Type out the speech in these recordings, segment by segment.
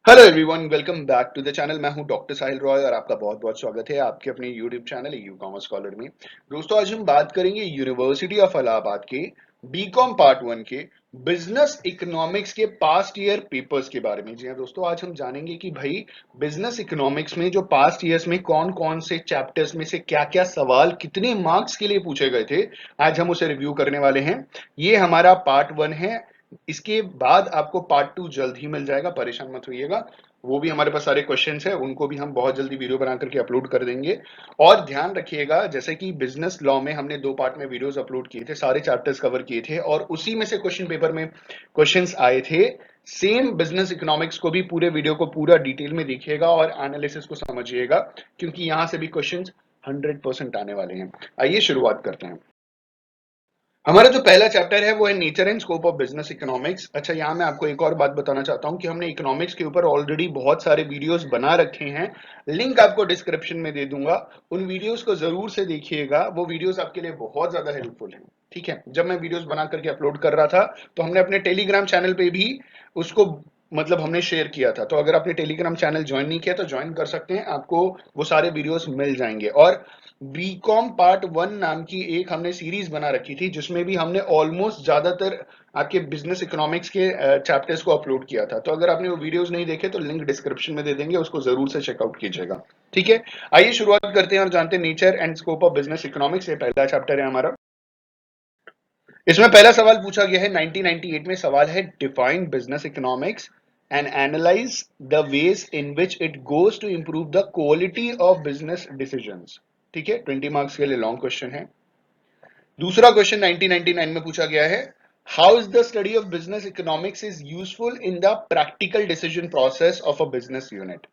Hello everyone, welcome back to the channel. मैं हूं doctor साहिल रॉय और आपका बहुत बहुत स्वागत है आपके अपने YouTube channel you commerce scholar में। दोस्तों, आज हम बात करेंगे यूनिवर्सिटी ऑफ इलाहाबाद के बीकॉम पार्ट वन के बिजनेस इकोनॉमिक्स के पास्ट ईयर पेपर्स के बारे में। जी हाँ दोस्तों, आज हम जानेंगे कि भाई बिजनेस इकोनॉमिक्स में जो पास्ट ईयर्स में कौन कौन से चैप्टर्स में से क्या क्या सवाल कितने मार्क्स के लिए पूछे गए थे, आज हम उसे रिव्यू करने वाले हैं। ये हमारा पार्ट वन है। इसके बाद आपको पार्ट टू जल्द ही मिल जाएगा, परेशान मत होइएगा। वो भी हमारे पास सारे क्वेश्चंस हैं, उनको भी हम बहुत जल्दी वीडियो बना करके अपलोड कर देंगे। और ध्यान रखिएगा, जैसे कि बिजनेस लॉ में हमने 2 पार्ट में वीडियोस अपलोड किए थे, सारे चैप्टर्स कवर किए थे और उसी में से क्वेश्चन पेपर में क्वेश्चंस आए थे। सेम बिजनेस इकोनॉमिक्स को भी पूरे वीडियो को पूरा डिटेल में देखिएगा और एनालिसिस को समझिएगा, क्योंकि यहां से भी क्वेश्चंस 100% आने वाले हैं। आइए शुरुआत करते हैं। हमारा जो पहला चैप्टर है वो है nature and scope of business economics. अच्छा, यहाँ मैं आपको एक और बात बताना चाहता हूँ कि हमने इकोनॉमिक्स के ऊपर ऑलरेडी बहुत सारे वीडियोस बना रखे हैं। लिंक आपको डिस्क्रिप्शन में दे दूंगा, उन वीडियोस को जरूर से देखिएगा। वो वीडियोस आपके लिए बहुत ज्यादा हेल्पफुल हैं। ठीक है, जब मैं वीडियोस बना करके अपलोड कर रहा था तो हमने अपने टेलीग्राम चैनल पे भी उसको हमने शेयर किया था। तो अगर आपने टेलीग्राम चैनल ज्वाइन नहीं किया तो ज्वाइन कर सकते हैं, आपको वो सारे वीडियोस मिल जाएंगे। और बीकॉम पार्ट वन नाम की एक हमने सीरीज बना रखी थी, जिसमें भी हमने ऑलमोस्ट ज्यादातर आपके बिजनेस इकोनॉमिक्स के चैप्टर्स को अपलोड किया था। तो अगर आपने वो वीडियोस नहीं देखे तो लिंक डिस्क्रिप्शन में दे देंगे, उसको जरूर से चेकआउट कीजिएगा। ठीक है, आइए शुरुआत करते हैं और जानते हैं nature and scope of business economics. ये पहला चैप्टर है हमारा। इसमें पहला सवाल पूछा गया है 1998 में। सवाल है, define business economics and analyse the ways in which it goes to improve the quality of business decisions. ठीक है, 20 मार्क्स के लिए लॉन्ग क्वेश्चन है। दूसरा क्वेश्चन 1999 में पूछा गया है, how is the study of business economics is useful in the practical decision process of a business unit.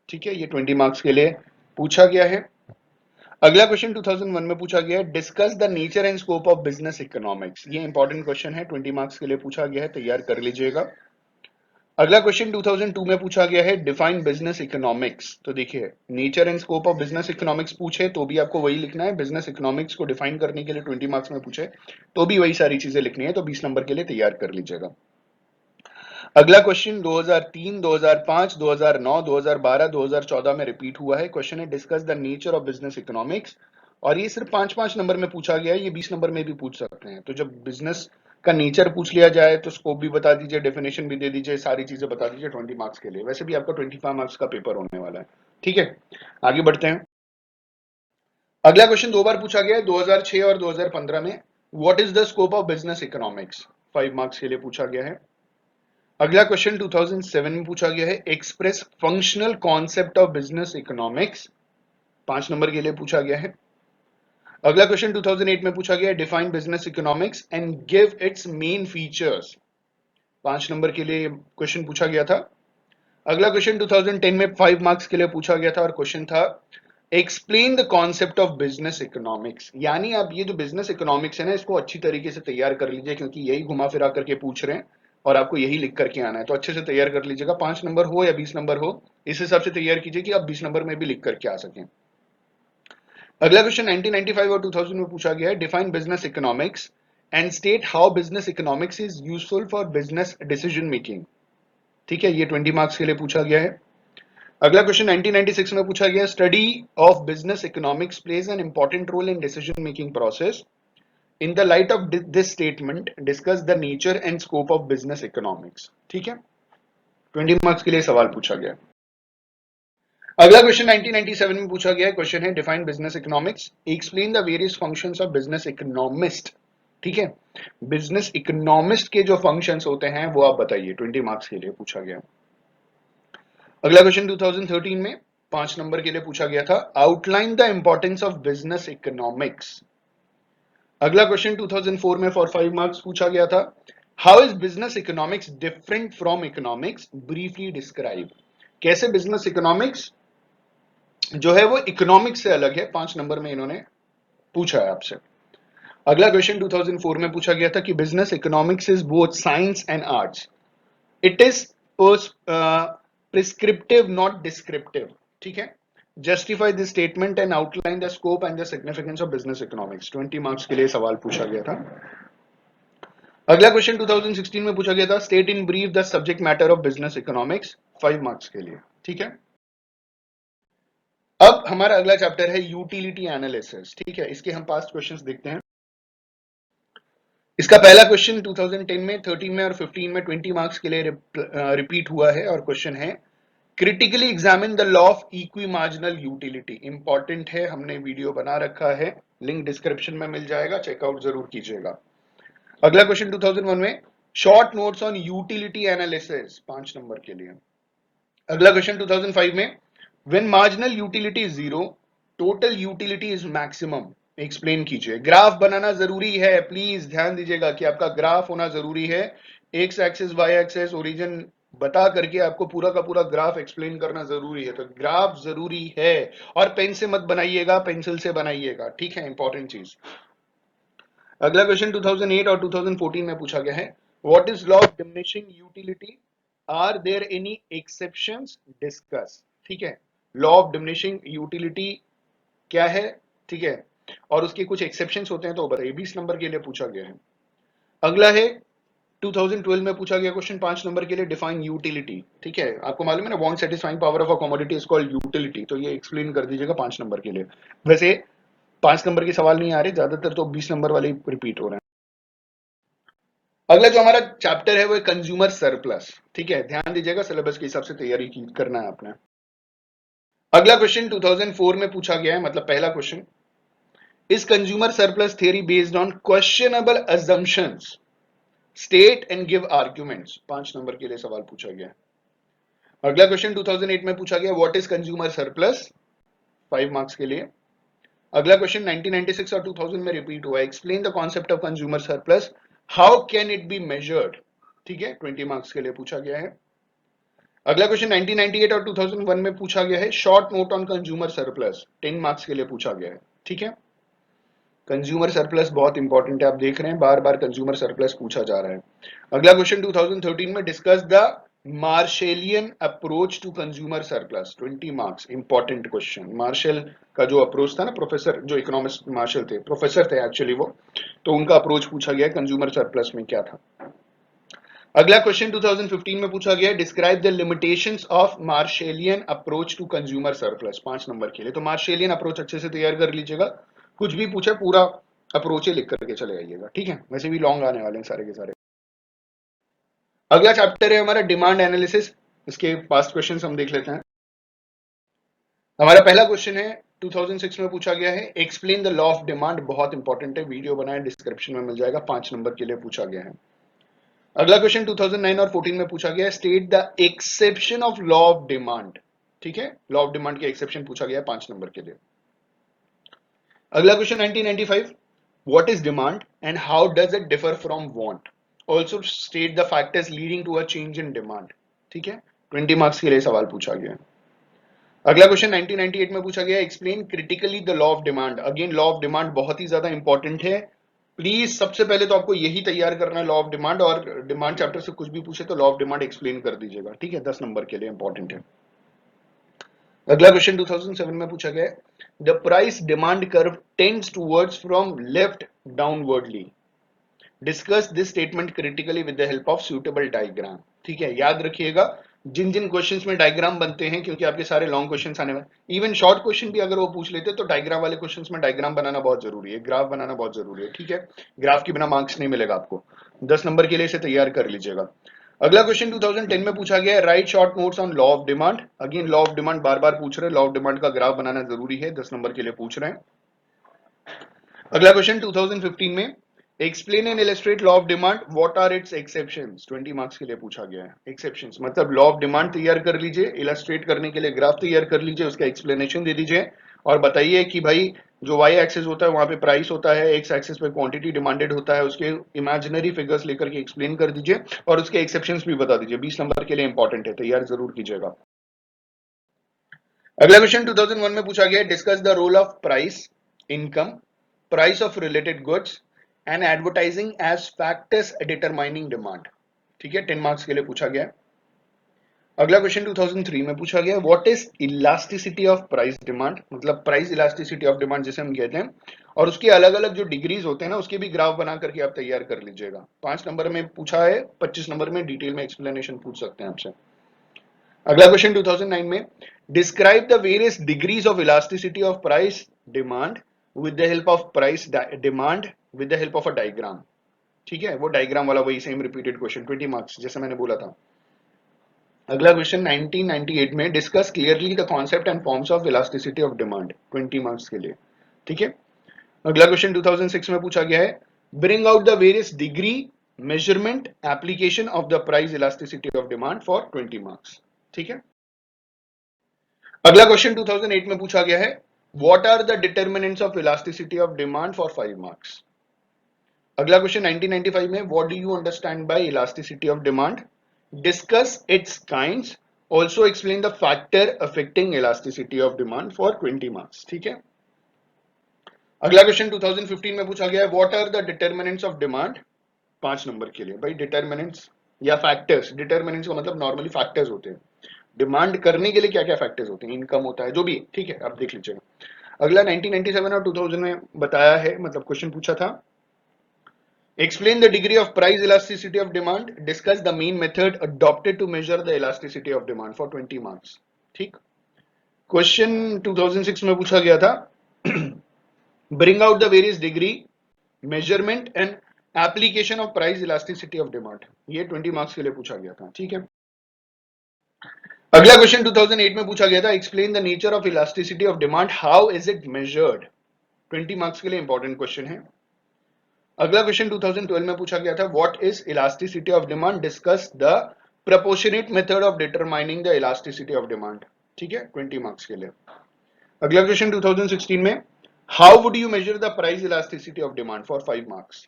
ठीक है, ये 20 मार्क्स के लिए पूछा गया है। अगला क्वेश्चन 2001 में पूछा गया है, discuss the nature and scope of business economics. ये इंपॉर्टेंट क्वेश्चन है, 20 मार्क्स के लिए पूछा गया है, तैयार कर लीजिएगा। अगला क्वेश्चन 2002 में पूछा गया है, डिफाइन बिजनेस इकोनॉमिक्स। तो देखिए, nature and scope of business economics पूछे तो भी आपको वही लिखना है, बिजनेस इकोनॉमिक्स को डिफाइन करने के लिए 20 मार्क्स में पूछे तो भी वही सारी चीजें लिखनी है, तो 20 नंबर के लिए तैयार कर लीजिएगा। अगला क्वेश्चन 2003, 2005, 2009, 2012, 2014 में रिपीट हुआ है। क्वेश्चन है, discuss the nature of business economics. और ये सिर्फ 5-5 नंबर में पूछा गया है, ये 20 नंबर में भी पूछ सकते हैं। तो जब बिजनेस का नेचर पूछ लिया जाए तो स्कोप भी बता दीजिए, डेफिनेशन भी दे दीजिए, सारी चीजें बता दीजिए 20 मार्क्स के लिए। वैसे भी आपका 25 मार्क्स का पेपर होने वाला है। ठीक है, आगे बढ़ते हैं। अगला क्वेश्चन 2 बार पूछा गया है, 2006 और 2015 में। What is the scope of business economics, 5 marks के लिए पूछा गया है। अगला क्वेश्चन 2007 में पूछा गया है, express functional concept of business economics, 5 number के लिए पूछा गया है। अगला क्वेश्चन 2008 में पूछा गया है, define business economics and give its main features, 5 number के लिए क्वेश्चन पूछा गया था। अगला क्वेश्चन 2010 में 5 मार्क्स के लिए पूछा गया था और क्वेश्चन था, explain the concept of business economics. यानी आप ये जो बिजनेस इकोनॉमिक्स है ना, इसको अच्छी तरीके से तैयार कर लीजिए, क्योंकि यही घुमा फिरा करके पूछ रहे हैं और आपको यही लिख करके आना है। तो अच्छे से तैयार कर लीजिएगा, 5 नंबर हो या 20 नंबर हो, इस हिसाब से तैयार कीजिए कि आप 20 नंबर में भी लिख करके आ सकें। अगला क्वेश्चन 1995 और 2000 में पूछा गया है, define business economics and state how business economics is useful for business decision making. ठीक है, ये 20 मार्क्स के लिए पूछा गया है। अगला क्वेश्चन 1996 में पूछा गया, study of business economics plays an important role in decision making process. In the light of this statement discuss the nature and scope of business economics. ठीक है, 20 मार्क्स के लिए सवाल पूछा गया। अगला क्वेश्चन 1997 में पूछा गया, क्वेश्चन है, define business economics, explain the various functions of business economist. ठीक है, बिजनेस इकोनॉमिस्ट के जो फंक्शंस होते हैं वो आप बताइए, 20 मार्क्स के लिए पूछा गया। अगला क्वेश्चन 2013 में 5 नंबर के लिए पूछा गया था, outline the importance of business economics. अगला क्वेश्चन 2004 में फॉर 5 मार्क्स पूछा गया था, how is business economics different from economics, briefly describe. कैसे बिजनेस इकोनॉमिक्स जो है वो इकोनॉमिक्स से अलग है, 5 नंबर में इन्होंने पूछा है आपसे। अगला क्वेश्चन 2004 में पूछा गया था कि business economics is both science and arts, it is prescriptive not descriptive. ठीक है, justify this statement and outline the scope and the significance of business economics, 20 marks के लिए सवाल पूछा गया था। अगला क्वेश्चन 2016 में पूछा गया था, state in brief the subject matter of business economics, 5 marks के लिए। ठीक है, अब हमारा अगला चैप्टर है यूटिलिटी एनालिसिस। ठीक है, इसके हम पास्ट क्वेश्चंस देखते हैं। इसका पहला क्वेश्चन 2010 में, 13 में और 15 में 20 मार्क्स के लिए रिपीट हुआ है और क्वेश्चन है, critically examine the law of equi marginal utility. Important है, हमने वीडियो बना रखा है, लिंक डिस्क्रिप्शन में मिल जाएगा, चेकआउट जरूर कीजिएगा। अगला क्वेश्चन 2001 में, short notes on utility analysis, 5 number के लिए। अगला क्वेश्चन 2005 में, when marginal utility is zero, total utility is maximum, explain कीजिए। ग्राफ बनाना जरूरी है, प्लीज ध्यान दीजिएगा कि आपका ग्राफ होना जरूरी है। X axis, Y axis, origin बता करके आपको पूरा का पूरा ग्राफ एक्सप्लेन करना जरूरी है, तो ग्राफ जरूरी है। और पेन से मत बनाइएगा, पेंसिल से बनाइएगा, ठीक है, इंपॉर्टेंट चीज। अगला क्वेश्चन 2008 और 2014 में पूछा गया है, what is law of diminishing utility, are there any exceptions, discuss. ठीक है, लॉ ऑफ डिमिनिशिंग यूटिलिटी क्या है, ठीक है, और उसके कुछ एक्सेप्शंस होते हैं तो बताइए, 20 नंबर के लिए पूछा गया है। अगला है 2012 में पूछा गया क्वेश्चन 5 नंबर के लिए, डिफाइन यूटिलिटी। ठीक है, आपको मालूम है ना, want satisfying power of a commodity is called utility, तो ये एक्सप्लेन कर दीजिएगा 5 नंबर के लिए। वैसे 5 नंबर के सवाल नहीं आ रहे, ज्यादातर तो 20 नंबर वाले रिपीट हो रहे हैं। अगला जो हमारा चैप्टर है वो कंज्यूमर सरप्लस। ठीक है, ध्यान दीजिएगा, सिलेबस के हिसाब से तैयारी करना है आपने। अगला क्वेश्चन 2004 में पूछा गया है, मतलब पहला question, is consumer surplus theory based on questionable assumptions, state and give arguments, 5 number के लिए सवाल पूछा गया है। अगला क्वेश्चन 2008 में पूछा गया, what is consumer surplus, 5 marks के लिए। अगला क्वेश्चन 1996 और 2000 में रिपीट हुआ है, explain the concept of consumer surplus, how can it be measured. ठीक है, 20 मार्क्स के लिए पूछा गया है। अगला क्वेश्चन 1998 और 2001 में पूछा गया है, short note on consumer surplus, 10 marks के लिए पूछा गया है। ठीक है, कंज्यूमर सरप्लस बहुत इंपॉर्टेंट है, आप देख रहे हैं बार बार कंज्यूमर सरप्लस पूछा जा रहा है। अगला क्वेश्चन 2013 में, discuss the Marshallian approach to consumer surplus, 20 marks, important question. Marshall का जो अप्रोच था ना, प्रोफेसर जो इकोनॉमिस्ट मार्शल थे, प्रोफेसर थे एक्चुअली वो, तो उनका अप्रोच पूछा गया कंज्यूमर सरप्लस में क्या था। अगला क्वेश्चन 2015 में पूछा गया, describe the limitations of Marshallian approach to consumer surplus, 5 number के लिए। तो मार्शेलियन अप्रोच अच्छे से तैयार कर लीजिएगा, कुछ भी पूछे पूरा अप्रोच लिख करके चले आइएगा। ठीक है, वैसे भी लॉन्ग आने वाले हैं सारे के सारे। अगला चैप्टर है हमारा डिमांड एनालिसिस, इसके पास्ट क्वेश्चंस हम देख लेते हैं। हमारा पहला क्वेश्चन है 2006 में पूछा गया है, explain the law of demand, बहुत इंपॉर्टेंट है, वीडियो बनाए, डिस्क्रिप्शन में मिल जाएगा, 5 नंबर के लिए पूछा गया है। अगला क्वेश्चन 2009 और 14 में पूछा गया है, state the exception of law of demand. ठीक है, लॉ ऑफ डिमांड के एक्सेप्शन पूछा गया है 5 नंबर के लिए। अगला question 1995, what is demand and how does it differ from want, also state the factors leading to a change in demand. ठीक है, 20 मार्क्स के लिए सवाल पूछा गया है। अगला क्वेश्चन 1998 में पूछा गया, explain critically the law of demand. Again law of demand बहुत ही ज्यादा इंपॉर्टेंट है, प्लीज सबसे पहले तो आपको यही तैयार करना है लॉ ऑफ डिमांड, और डिमांड चैप्टर से कुछ भी पूछे तो लॉ ऑफ डिमांड एक्सप्लेन कर दीजिएगा। ठीक है, 10 नंबर के लिए इंपॉर्टेंट है। अगला क्वेश्चन 2007 में पूछा गया, the price demand curve tends towards from left downwardly, discuss this statement critically with the help of suitable diagram. ठीक है, याद रखिएगा जिन जिन क्वेश्चंस में डायग्राम बनते हैं, क्योंकि आपके सारे लॉन्ग क्वेश्चंस आने वाले, इवन शॉर्ट क्वेश्चन भी अगर वो पूछ लेते तो डायग्राम वाले क्वेश्चंस में डायग्राम बनाना बहुत जरूरी है, ग्राफ बनाना बहुत जरूरी है। ठीक है, ग्राफ के बिना मार्क्स नहीं मिलेगा आपको, 10 नंबर के लिए इसे तैयार कर लीजिएगा। अगला क्वेश्चन 2010 में पूछा गया, write short notes on law of demand. Again law of demand बार बार पूछ रहे हैं, लॉ ऑफ डिमांड का ग्राफ बनाना जरूरी है, 10 नंबर के लिए पूछ रहे हैं। अगला क्वेश्चन 2015 में, explain and illustrate law of demand, what are its exceptions, 20 marks के लिए पूछा गया है। एक्सेप्शंस मतलब लॉ ऑफ डिमांड तैयार कर लीजिए, इलस्ट्रेट करने के लिए ग्राफ तैयार कर लीजिए, उसका एक्सप्लेनेशन दे दीजिए और बताइए कि भाई जो वाई एक्सिस होता है वहां पे प्राइस होता है, एक्स एक्सिस पे क्वांटिटी डिमांडेड होता है, उसके इमेजिनरी फिगर्स लेकर के एक्सप्लेन कर दीजिए और उसके एक्सेप्शंस भी बता दीजिए, 20 नंबर के लिए इंपॉर्टेंट है, तैयार जरूर कीजिएगा। अगला क्वेश्चन 2001 में पूछा गया, discuss the role of price, income, price of related goods and advertising as factors determining demand. ठीक है, 10 मार्क्स के लिए पूछा गया। अगला क्वेश्चन 2003 में पूछा गया, what is elasticity of price demand, मतलब प्राइस इलास्टिसिटी ऑफ डिमांड जिसे हम कहते हैं, और उसके अलग अलग जो डिग्रीज होते हैं ना, उसके भी ग्राफ बना करके आप तैयार कर लीजिएगा। 5 नंबर में पूछा है, 25 नंबर में डिटेल में एक्सप्लेनेशन पूछ सकते हैं आपसे। अगला क्वेश्चन 2009 में, describe the various degrees of elasticity of price demand with the help of price demand with the help of a diagram. ठीक है, वो डायग्राम वाला वही सेम रिपीटेड क्वेश्चन, 20 मार्क्स जैसे मैंने बोला था। अगला क्वेश्चन 1998 में, discuss clearly the concept and forms of elasticity of demand, 20 marks के लिए। ठीक है। अगला क्वेश्चन 2006 में पूछा गया है, bring out the various degree measurement application of the price elasticity of demand for 20 marks. ठीक है। अगला क्वेश्चन 2008 में पूछा गया है, what are the determinants of elasticity of demand for 5 marks. अगला क्वेश्चन 1995 में, what do you understand by elasticity of demand, discuss its kinds, also explain the factor affecting elasticity of demand for 20 marks. ठीक है। अगला question 2015 में पूछा गया है, what are the determinants of demand, 5 number के लिए। भाई डिटर्मिनेंट्स या फैक्टर्स, डिटर्मिनेंट्स का मतलब नॉर्मली फैक्टर्स होते हैं, डिमांड करने के लिए क्या क्या फैक्टर्स होते हैं, इनकम होता है, जो भी। ठीक है, आप देख लीजिएगा। अगला 1997 और 2000 में बताया है, मतलब क्वेश्चन पूछा था, explain the degree of price elasticity of demand, discuss the main method adopted to measure the elasticity of demand for 20 marks। ठीक। क्वेश्चन 2006 में पूछा गया था, bring out the various degree measurement and application of price elasticity of demand, ये 20 marks के लिए पूछा गया था। ठीक है। अगला क्वेश्चन 2008 में पूछा गया था, explain the nature of elasticity of demand, how is it measured, 20 marks के लिए इंपॉर्टेंट क्वेश्चन है। अगला क्वेश्चन 2012 में पूछा गया था, what is elasticity of demand, discuss the proportionate method of determining the elasticity of demand. ठीक है, 20 मार्क्स के लिए। अगला क्वेश्चन 2016 में, how would you measure the price elasticity of demand for 5 marks.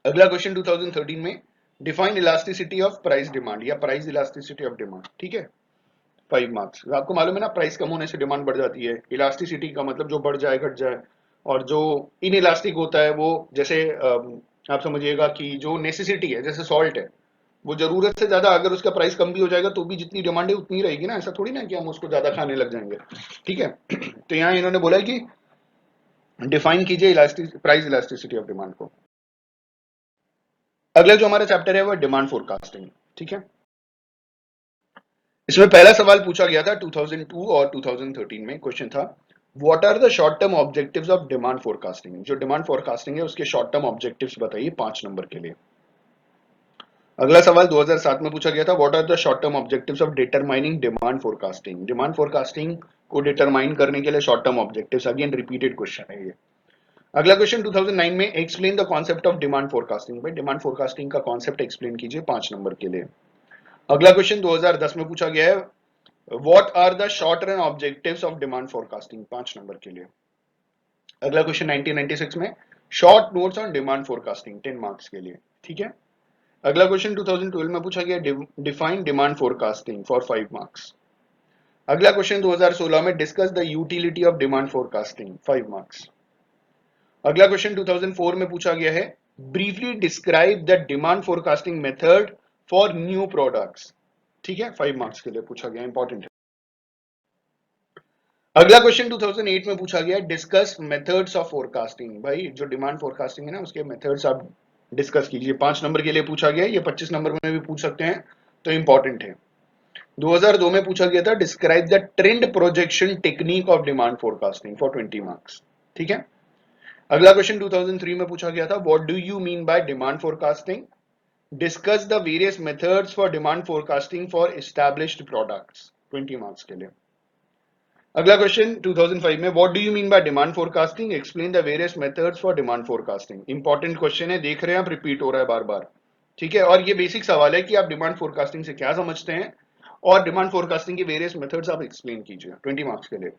अगला क्वेश्चन 2013 में, define elasticity of price demand या price elasticity of demand. ठीक है, 5 मार्क्स। आपको मालूम है ना, प्राइस कम होने से डिमांड बढ़ जाती है, इलास्टिसिटी का मतलब जो बढ़ जाए घट जाए, और जो इन इलास्टिक होता है वो जैसे आप समझिएगा कि जो नेसेसिटी है, जैसे सॉल्ट है, वो जरूरत से ज्यादा अगर उसका प्राइस कम भी हो जाएगा तो भी जितनी डिमांड है उतनी रहेगी ना, ऐसा थोड़ी ना कि हम उसको ज्यादा खाने लग जाएंगे। ठीक है। तो यहाँ इन्होंने बोला कि डिफाइन कीजिए elastic price elasticity of demand को। अगला जो हमारा चैप्टर है वो डिमांड फोरकास्टिंग। ठीक है। इसमें पहला सवाल पूछा गया था 2002 और 2013 में, क्वेश्चन था, what are the short term objectives of demand forecasting, जो डिमांड फोरकास्टिंग है उसके शॉर्ट टर्म ऑब्जेक्टिव्स बताइए, 5 नंबर के लिए। अगला सवाल 2007 में पूछा गया था, what are the short term objectives of determining demand forecasting, demand forecasting को डिटरमाइन करने के लिए short term objectives, again repeated question है ये। अगला क्वेश्चन 2009 में, explain the concept of demand forecasting, भाई डिमांड फोरकास्टिंग का कॉन्सेप्ट एक्सप्लेन कीजिए, 5 नंबर के लिए। अगला क्वेश्चन 2010 में पूछा गया है, what are the short run objectives of demand forecasting, 5 number के लिए। अगला क्वेश्चन 1996 में, short notes on demand forecasting, 10 marks के लिए। ठीक है। अगला क्वेश्चन 2012 में पूछा गया, define demand forecasting for 5 marks. अगला क्वेश्चन 2016 में, discuss the utility of demand forecasting, 5 marks. अगला क्वेश्चन 2004 में पूछा गया है, briefly describe the demand forecasting method for new products. ठीक है, 5 मार्क्स के लिए पूछा गया, इंपॉर्टेंट है। अगला क्वेश्चन 2008 में पूछा गया, डिस्कस मेथड्स ऑफ फोरकास्टिंग, भाई जो डिमांड फोरकास्टिंग है ना उसके मेथड्स आप डिस्कस कीजिए, 5 नंबर के लिए पूछा गया, ये 25 नंबर में भी पूछ सकते हैं, तो इंपॉर्टेंट है। 2002 में पूछा गया था, describe the trend projection technique of demand forecasting for 20 marks. ठीक है। अगला क्वेश्चन 2003 में पूछा गया था, what do you mean by demand forecasting, discuss the various methods for demand forecasting for established products, 20 marks के लिए। अगला क्वेश्चन 2005 में, what do you mean by demand forecasting, explain the various methods for demand forecasting, important question है, देख रहे हैं आप, repeat हो रहा है बार बार। ठीक है, और ये बेसिक सवाल है कि आप डिमांड फोरकास्टिंग से क्या समझते हैं, और डिमांड फोरकास्टिंग के वेरियस मेथड्स आप एक्सप्लेन कीजिए, 20 मार्क्स के लिए।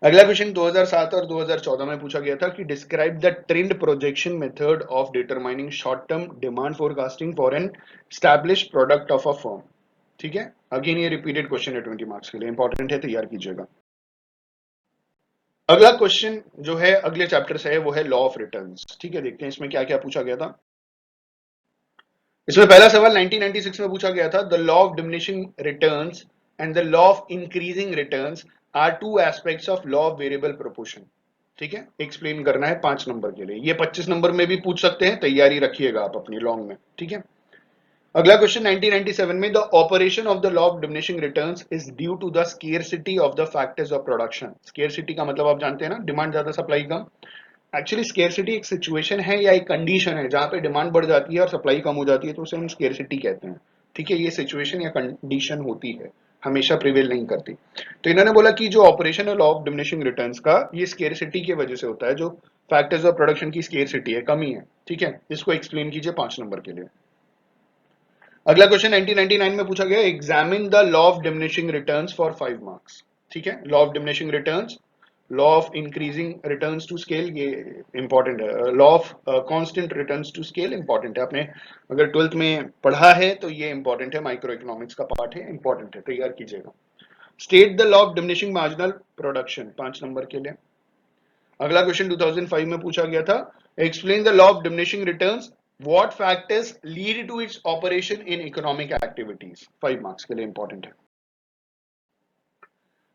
अगला क्वेश्चन 2007 और 2014 में पूछा गया था कि describe the trend projection method of determining short term demand forecasting for an established product of a firm. ठीक है, अगेन ये रिपीटेड क्वेश्चन है, 20 मार्क्स के लिए, इंपॉर्टेंट है, तैयार कीजिएगा। अगला क्वेश्चन जो है अगले चैप्टर से है वो है लॉ ऑफ रिटर्न्स। ठीक है, देखते हैं इसमें क्या क्या पूछा गया था। इसमें पहला सवाल 1996 में पूछा गया था, the law of diminishing returns and the law of increasing returns are two aspects of law of variable proportion. ठीक है, एक्सप्लेन करना है 5 नंबर के लिए। ये 25 नंबर में भी पूछ सकते हैं, तैयारी रखिएगा आप अपनी लॉन्ग में। ठीक है, अगला क्वेश्चन 1997 में, the operation of the law of diminishing returns is due to the scarcity of the factors of production. Scarcity का मतलब आप जानते हैं ना, डिमांड ज्यादा सप्लाई कम। एक्चुअली स्केर्सिटी एक सिचुएशन है या एक कंडीशन है जहां पे डिमांड बढ़ जाती है और सप्लाई कम हो जाती है, तो उसे हम स्केर्सिटी कहते हैं। ठीक है, ये सिचुएशन या कंडीशन होती है, हमेशा प्रिवेल नहीं करती। तो इन्होंने बोला कि जो ऑपरेशन है लॉ ऑफ डिमिनिशिंग रिटर्न्स का, ये स्केर्सिटी की वजह से होता है, जो फैक्टर्स ऑफ प्रोडक्शन की स्केर्सिटी है, कमी है। ठीक है, इसको एक्सप्लेन कीजिए 5 नंबर के लिए। अगला क्वेश्चन 1999 में पूछा गया, examine the law of diminishing returns for 5 marks. ठीक है, law of diminishing returns, law of increasing returns to scale, ये इंपॉर्टेंट है। Law of constant returns to scale important है, आपने अगर 12th में पढ़ा है तो ये इंपॉर्टेंट है, माइक्रो इकोनॉमिक्स का पार्ट है, इंपॉर्टेंट है, तैयार कीजिएगा। State the law of diminishing marginal production, 5 number के लिए। अगला क्वेश्चन 2005 में पूछा गया था, explain the law of diminishing returns, what factors lead to its operation in economic activities, 5 marks के लिए इंपॉर्टेंट है।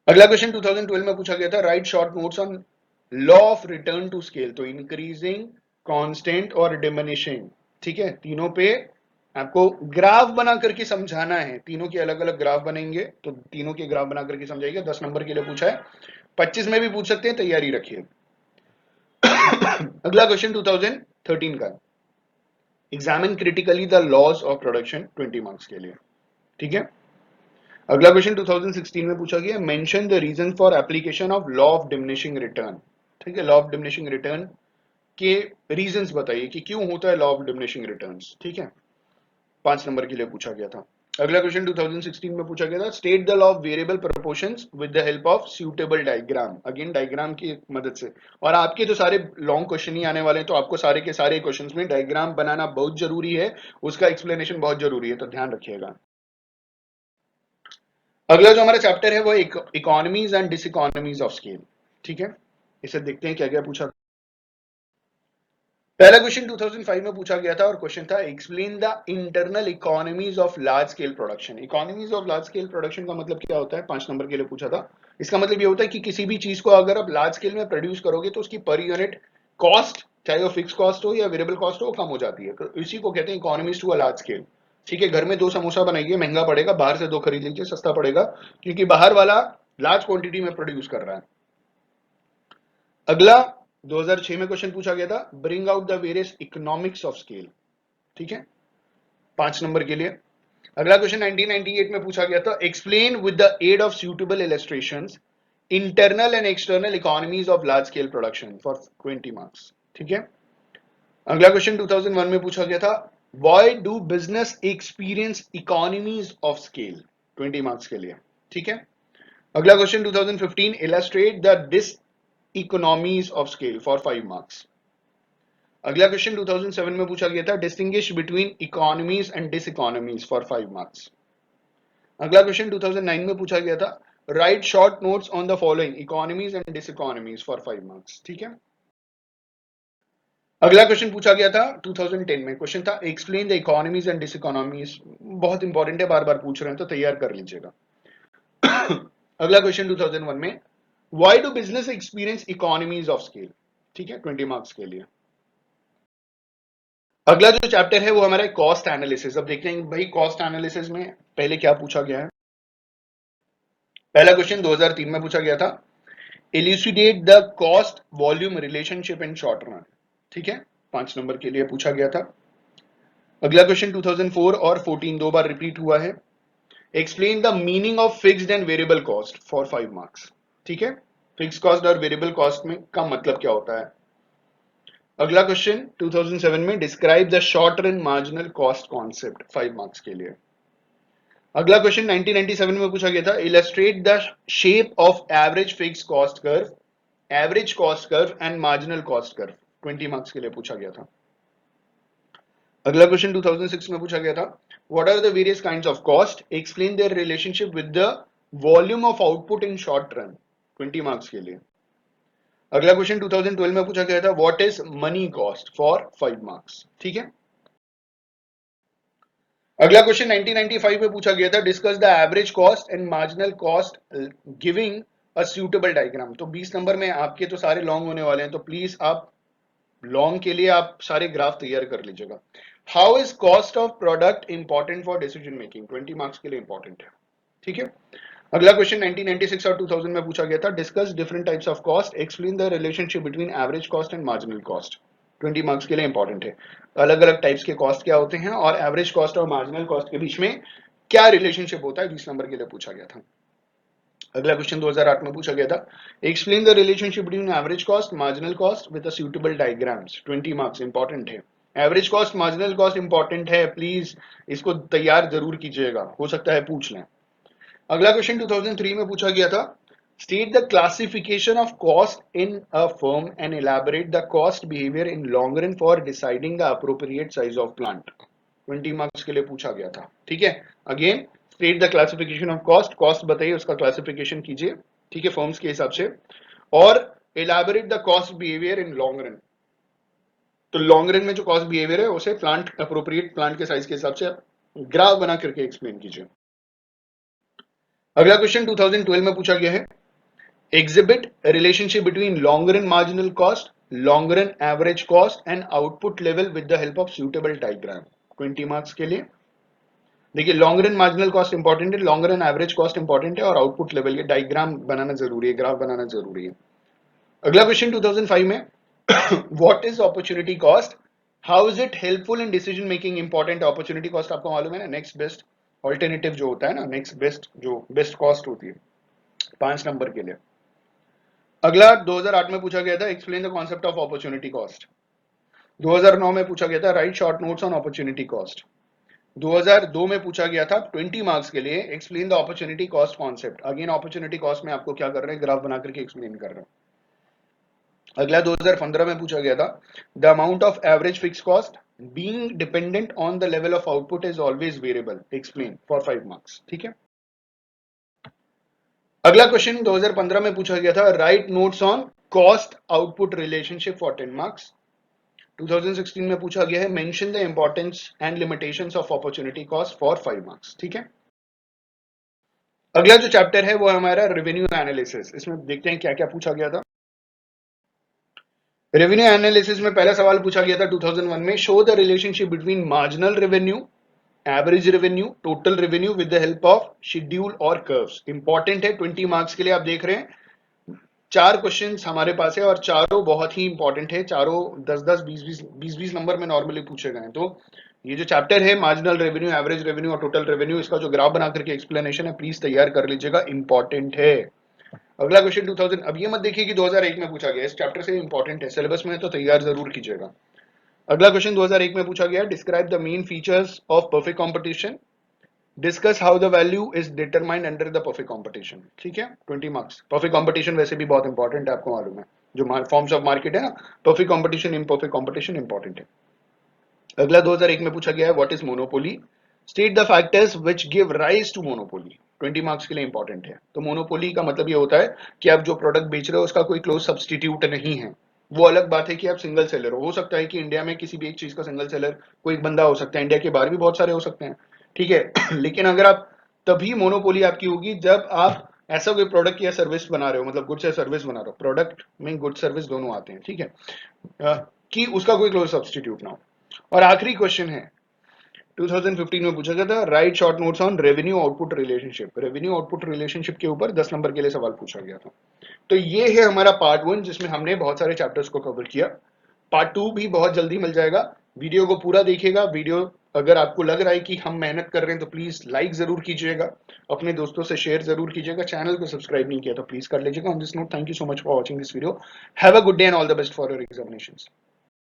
अगला क्वेश्चन 2012 में पूछा गया था, write short notes on law of return to scale. तो इंक्रीजिंग, कांस्टेंट और डिमिनिशिंग, ठीक है, तीनों पे आपको ग्राफ बना करके समझाना है। तीनों के अलग अलग ग्राफ बनेंगे, तो तीनों के ग्राफ बना करके समझाइएगा। 10 नंबर के लिए पूछा है, 25 में भी पूछ सकते हैं, तैयारी रखिए। अगला क्वेश्चन 2013 का, examine critically the laws of production, 20 marks के लिए। ठीक है, अगला क्वेश्चन 2016 में पूछा गया, mention the reason for application of law of diminishing return. ठीक है, लॉ ऑफ डिमिनिशिंग रिटर्न के रीजंस बताइए कि क्यों होता है लॉ ऑफ डिमिनिशिंग रिटर्न्स। ठीक है, 5 नंबर के लिए पूछा गया था। अगला क्वेश्चन 2016 में पूछा गया था, state the law of variable proportions with the help of suitable diagram. Again diagram की मदद से, और आपके तो सारे लॉन्ग क्वेश्चन ही आने वाले हैं, तो आपको सारे के सारे क्वेश्चंस में डायग्राम बनाना बहुत जरूरी है, उसका एक्सप्लेनेशन बहुत जरूरी है, तो ध्यान रखिएगा। अगला जो हमारा चैप्टर है वो इकोनॉमीज एंड डिसइकोनॉमीज ऑफ स्केल। ठीक है, इसे देखते हैं क्या क्या पूछा। पहला क्वेश्चन 2005 में पूछा गया था और क्वेश्चन था, explain the internal economies of large scale production. Economies of large scale production का मतलब क्या होता है, 5 नंबर के लिए पूछा था। इसका मतलब ये होता है कि किसी भी चीज को अगर आप लार्ज स्केल में प्रोड्यूस करोगे तो उसकी पर यूनिट कॉस्ट, चाहे वो फिक्स कॉस्ट हो या वेरिएबल कॉस्ट हो, कम हो जाती है, तो इसी को कहते हैं economies to a large scale. ठीक है, घर में 2 समोसा बनाइए, महंगा पड़ेगा, बाहर से 2 खरीद लीजिए, सस्ता पड़ेगा, क्योंकि बाहर वाला लार्ज क्वांटिटी में प्रोड्यूस कर रहा है। अगला 2006 में क्वेश्चन पूछा गया था, bring out the various economics of scale. ठीक है, 5 नंबर के लिए। अगला क्वेश्चन 1998 में पूछा गया था, explain with the aid of suitable illustrations internal and external economies of large scale production, for 20 marks. ठीक है, अगला क्वेश्चन 2001 में पूछा गया था, why do business experience economies of scale, 20 marks के लिए। ठीक है, अगला question 2015, illustrate the diseconomies of scale, for 5 marks. अगला क्वेश्चन 2007 में पूछा गया था, distinguish between economies and diseconomies, for 5 marks. अगला क्वेश्चन 2009 में पूछा गया था, write short notes on the following economies and diseconomies, for 5 marks. ठीक है, अगला क्वेश्चन पूछा गया था 2010 में, क्वेश्चन था, explain the economies and diseconomies. बहुत इंपॉर्टेंट है, बार बार पूछ रहे हैं, तो तैयार कर लीजिएगा। अगला क्वेश्चन 2001 में, why do business experience economies of scale. ठीक है, 20 मार्क्स के लिए। अगला जो चैप्टर है वो हमारा कॉस्ट एनालिसिस। अब देखते हैं भाई कॉस्ट एनालिसिस में पहले क्या पूछा गया है। पहला क्वेश्चन 2003 में पूछा गया था, इल्यूसिडेट the cost volume relationship in short run. ठीक है, 5 नंबर के लिए पूछा गया था। अगला क्वेश्चन 2004 और 14 दो बार रिपीट हुआ है, explain the meaning of fixed and variable cost, for 5 marks. ठीक है, फिक्स कॉस्ट और वेरिएबल कॉस्ट में का मतलब क्या होता है। अगला क्वेश्चन 2007 में, describe the short run marginal cost concept, 5 marks के लिए। अगला क्वेश्चन 1997 में पूछा गया था, illustrate the shape of average fix cost curve, average cost curve and marginal cost curve, 20 marks के लिए पूछा गया था। अगला क्वेश्चन 2006 में पूछा गया था, what are the various kinds of cost, explain their relationship with the volume of output in short run, 20 marks के लिए। अगला क्वेश्चन 2012 में पूछा गया था, what is money cost, for 5 marks. ठीक है, अगला क्वेश्चन 1995 में पूछा गया था, discuss the average cost and marginal cost giving a suitable diagram. तो 20 नंबर में आपके तो सारे लॉन्ग होने वाले हैं, तो प्लीज आप लॉन्ग के लिए आप सारे ग्राफ तैयार कर लीजिएगा। How is cost of product important for decision making, 20 marks के लिए इंपॉर्टेंट है, ठीक है। अगला क्वेश्चन 1996 और 2000 में पूछा गया था, discuss different types of cost, explain the relationship between average cost and marginal cost, 20 marks के लिए इंपॉर्टेंट है। अलग अलग टाइप्स के कॉस्ट क्या होते हैं और एवरेज कॉस्ट और मार्जिनल कॉस्ट के बीच में क्या रिलेशनशिप होता है, 20 नंबर के लिए पूछा गया था। अगला क्वेश्चन 2008 में पूछा गया था, explain the relationship between average cost marginal cost with a suitable diagrams, 20 marks important है। Average cost marginal cost important है, प्लीज इसको तैयार जरूर कीजिएगा, हो सकता है पूछ लें। अगला क्वेश्चन 2003 में पूछा गया था, state the classification of cost in a firm and elaborate the cost behaviour in long run for deciding the appropriate size of plant, 20 marks के लिए पूछा गया था, ठीक है। Again state the classification of cost, cost बताइए उसका classification कीजिए, ठीक है, फर्म्स के हिसाब से, और elaborate the cost behaviour in long run. तो लॉन्ग रन में जो कॉस्ट बिहेवियर है उसे प्लांट अप्रोप्रिएट प्लांट के साइज के हिसाब से ग्राफ बना करके एक्सप्लेन कीजिए। अगला क्वेश्चन 2012 में पूछा गया है, exhibit relationship between long run marginal cost, long run average cost and output level with the help of suitable diagram, 20 marks के लिए। देखिए long run marginal cost important है, long run average cost important है, और output level ये diagram बनाना जरूरी है, ग्राफ बनाना जरूरी है। अगला क्वेश्चन 2005 में what is opportunity cost, how is it helpful in decision making, important opportunity cost आपको मालूम है ना, नेक्स्ट बेस्ट ऑल्टरनेटिव जो होता है ना, नेक्स्ट बेस्ट जो बेस्ट कॉस्ट होती है, 5 नंबर के लिए। अगला 2008 में पूछा गया था, explain the concept of opportunity cost. 2009 में पूछा गया था, write short notes on opportunity cost. 2002 में पूछा गया था 20 मार्क्स के लिए, explain the opportunity cost concept. Again opportunity cost में आपको क्या कर रहे हैं, ग्राफ बना करके एक्सप्लेन कर रहे हैं। अगला 2015 में पूछा गया था, the amount of average fix cost being dependent on the level of output is always variable, explain, for 5 marks, ठीक है। अगला क्वेश्चन 2015 में पूछा गया था, right notes on cost output relationship for 10 marks. 2016 में पूछा गया है, mention the importance and limitations of opportunity cost for 5 marks, ठीक है। अगला जो चैप्टर है वो हमारा रेवेन्यू एनालिसिस, इसमें देखते हैं क्या क्या पूछा गया था। रेवेन्यू एनालिसिस में पहला सवाल पूछा गया था 2001 में, show the relationship between marginal revenue, average revenue, total revenue with the help of schedule और कर्व्स, इंपॉर्टेंट है, 20 मार्क्स के लिए। आप देख रहे हैं 4 क्वेश्चंस हमारे पास है और चारों बहुत ही इंपॉर्टेंट है, चारों 10-10, 20-20 नंबर में नॉर्मली पूछे गए हैं। तो ये जो चैप्टर है मार्जिनल रेवेन्यू, एवरेज रेवेन्यू और टोटल रेवेन्यू, इसका जो ग्राफ बना करके एक्सप्लेनेशन है प्लीज तैयार कर लीजिएगा, इंपॉर्टेंट है। अगला क्वेश्चन 2000, अब ये मत देखिए कि 2001 में पूछा गया, इस चैप्टर से इंपॉर्टेंट है, सिलेबस में तो तैयार जरूर कीजिएगा। अगला क्वेश्चन 2001 में पूछा गया, describe the main features of perfect competition, discuss how the value is determined under the perfect competition, ठीक है, 20 मार्क्स। परफेक्ट कंपटीशन वैसे भी बहुत इंपॉर्टेंट है, आपको मालूम है, जो फॉर्म्स ऑफ मार्केट है ना, perfect competition, imperfect competition important है। अगला 2001 में पूछा गया है, what is monopoly, state the factors which give rise to monopoly, 20 marks के लिए इंपॉर्टेंट है। तो मोनोपोली का मतलब ये होता है कि आप जो प्रोडक्ट बेच रहे हो उसका कोई क्लोज सब्सटीट्यूट नहीं है। वो अलग बात है कि आप सिंगल सेलर हो सकता है कि इंडिया में किसी भी एक चीज का सिंगल सेलर कोई एक बंदा हो सकता है, इंडिया के बाहर भी बहुत सारे हो सकते हैं, ठीक है। लेकिन अगर आप, तभी मोनोपोली आपकी होगी जब आप ऐसा कोई प्रोडक्ट या सर्विस बना रहे हो, मतलब गुड्स या सर्विस बना रहे हो, प्रोडक्ट में गुड सर्विस दोनों आते हैं, ठीक है, कि उसका कोई क्लोज सब्सटीट्यूट ना हो। और आखिरी क्वेश्चन है 2015 में पूछा गया था, write short notes on revenue output relationship, revenue output relationship के ऊपर 10 नंबर के लिए सवाल पूछा गया था। तो ये है हमारा पार्ट 1 जिसमें हमने बहुत सारे चैप्टर्स को कवर किया। पार्ट 2 भी बहुत जल्दी मिल जाएगा, वीडियो को पूरा देखिएगा। वीडियो अगर आपको लग रहा है कि हम मेहनत कर रहे हैं तो प्लीज लाइक जरूर कीजिएगा, अपने दोस्तों से शेयर जरूर कीजिएगा, चैनल को सब्सक्राइब नहीं किया तो प्लीज कर लीजिएगा। On this note, thank you so much for watching this video, have a good day and all the best for your examinations.